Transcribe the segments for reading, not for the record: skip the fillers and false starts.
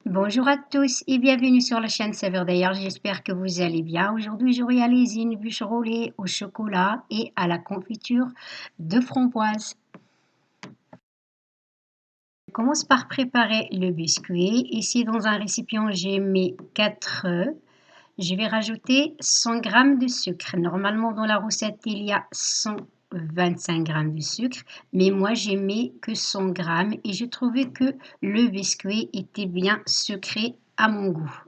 Bonjour à tous et bienvenue sur la chaîne Saveurs d'Ailleurs. J'espère que vous allez bien. Aujourd'hui, je réalise une bûche roulée au chocolat et à la confiture de framboise. Je commence par préparer le biscuit. Ici, dans un récipient, j'ai mis 4 œufs. Je vais rajouter 100 g de sucre. Normalement, dans la recette, il y a 125 g de sucre, mais moi, j'ai mis que 100 g et je trouvais que le biscuit était bien sucré à mon goût.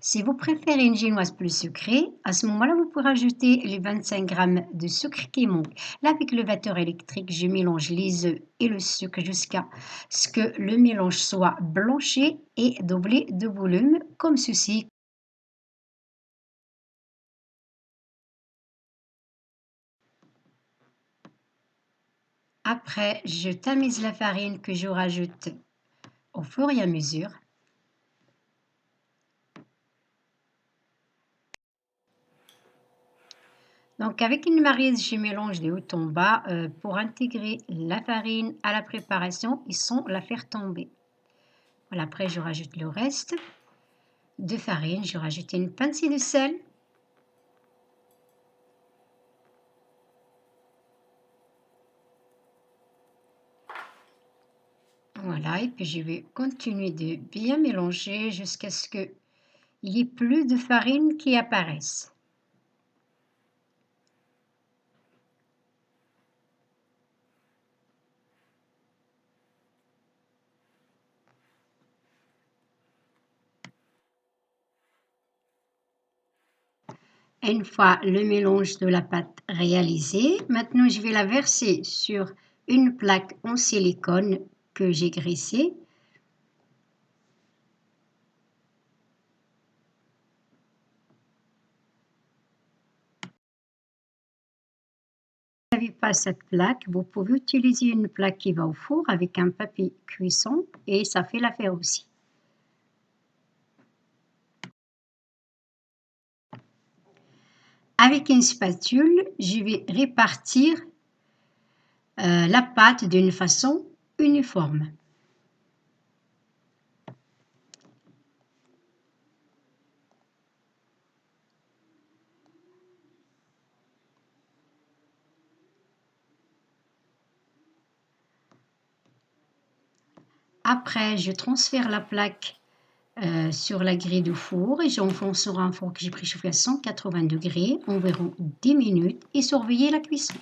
Si vous préférez une génoise plus sucrée, à ce moment-là, vous pouvez rajouter les 25 g de sucre qui manquent. Là, avec le batteur électrique, je mélange les œufs et le sucre jusqu'à ce que le mélange soit blanchi et doublé de volume, comme ceci. Après, je tamise la farine que je rajoute au fur et à mesure. Donc, avec une maryse, je mélange de haut en bas pour intégrer la farine à la préparation et sans la faire tomber. Voilà, après, je rajoute le reste de farine, je rajoute une pincée de sel. Voilà, et puis je vais continuer de bien mélanger jusqu'à ce qu'il y ait plus de farine qui apparaisse. Une fois le mélange de la pâte réalisé, maintenant je vais la verser sur une plaque en silicone que j'ai graissée. Si vous n'avez pas cette plaque, vous pouvez utiliser une plaque qui va au four avec un papier cuisson et ça fait l'affaire aussi. Avec une spatule, je vais répartir la pâte d'une façon uniforme. Après, je transfère la plaque sur la grille du four et j'enfonce sur un four que j'ai préchauffé à 180 degrés environ 10 minutes et surveiller la cuisson.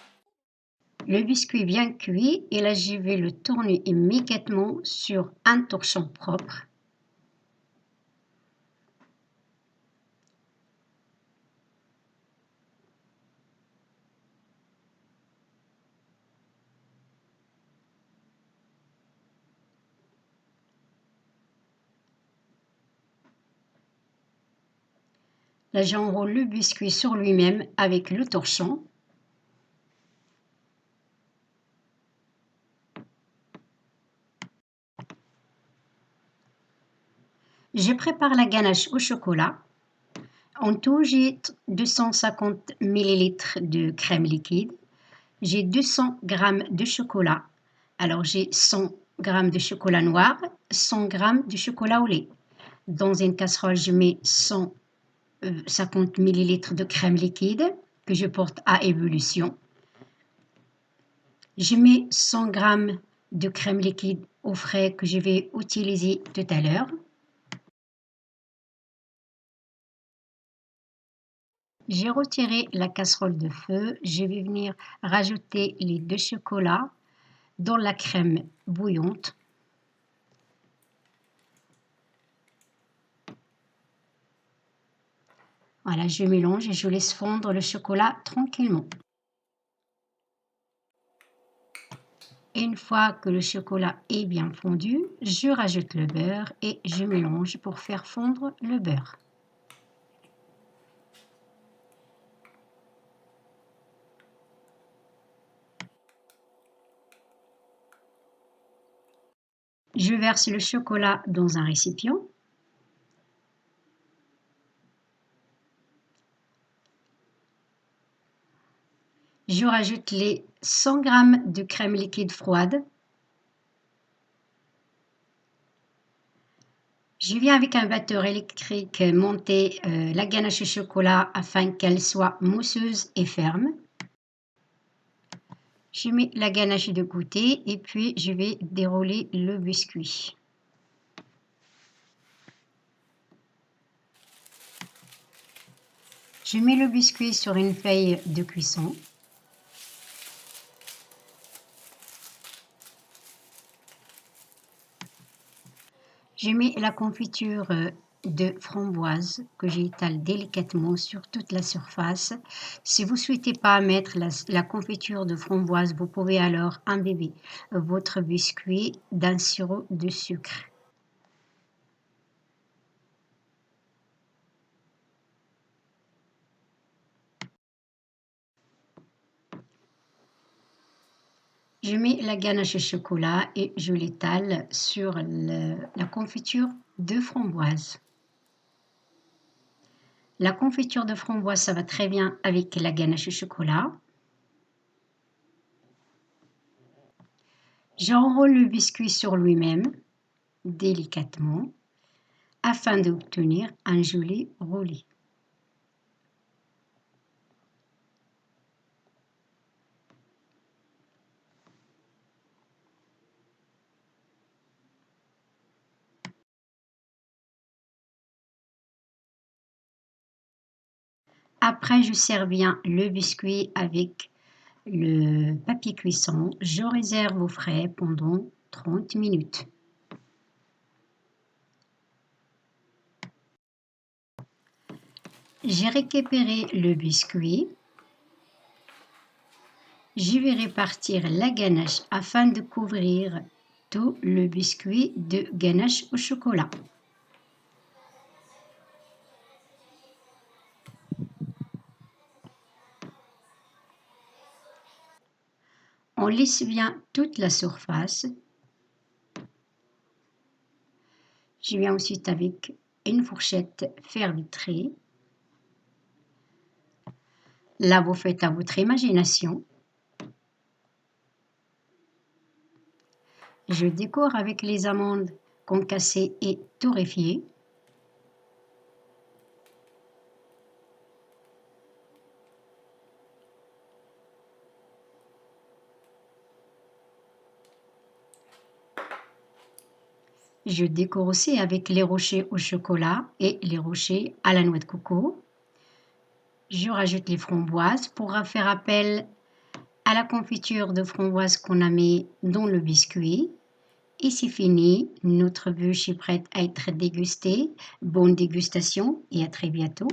Le biscuit bien cuit et là je vais le tourner immédiatement sur un torchon propre. Là j'enroule le biscuit sur lui-même avec le torchon. Je prépare la ganache au chocolat. En tout, j'ai 250 ml de crème liquide. J'ai 200 g de chocolat. Alors j'ai 100 g de chocolat noir, 100 g de chocolat au lait. Dans une casserole, je mets 150 ml de crème liquide que je porte à ébullition. Je mets 100 g de crème liquide au frais que je vais utiliser tout à l'heure. J'ai retiré la casserole de feu. Je vais venir rajouter les deux chocolats dans la crème bouillante. Voilà, je mélange et je laisse fondre le chocolat tranquillement. Une fois que le chocolat est bien fondu, je rajoute le beurre et je mélange pour faire fondre le beurre. Je verse le chocolat dans un récipient. Je rajoute les 100 g de crème liquide froide. Je viens avec un batteur électrique monter la ganache au chocolat afin qu'elle soit mousseuse et ferme. Je mets la ganache de côté et puis je vais dérouler le biscuit. Je mets le biscuit sur une feuille de cuisson. Je mets la confiture de framboise que j'étale délicatement sur toute la surface. Si vous ne souhaitez pas mettre la confiture de framboise, vous pouvez alors imbiber votre biscuit d'un sirop de sucre. Je mets la ganache au chocolat et je l'étale sur la confiture de framboise. La confiture de framboise, ça va très bien avec la ganache au chocolat. J'enroule le biscuit sur lui-même, délicatement, afin d'obtenir un joli roulis. Après, je sers bien le biscuit avec le papier cuisson. Je réserve au frais pendant 30 minutes. J'ai récupéré le biscuit. Je vais répartir la ganache afin de couvrir tout le biscuit de ganache au chocolat. On lisse bien toute la surface. Je viens ensuite avec une fourchette fer vitrée. Là, vous faites à votre imagination. Je décore avec les amandes concassées et torréfiées. Je décore aussi avec les rochers au chocolat et les rochers à la noix de coco. Je rajoute les framboises pour faire appel à la confiture de framboise qu'on a mis dans le biscuit. Et c'est fini, notre bûche est prête à être dégustée. Bonne dégustation et à très bientôt.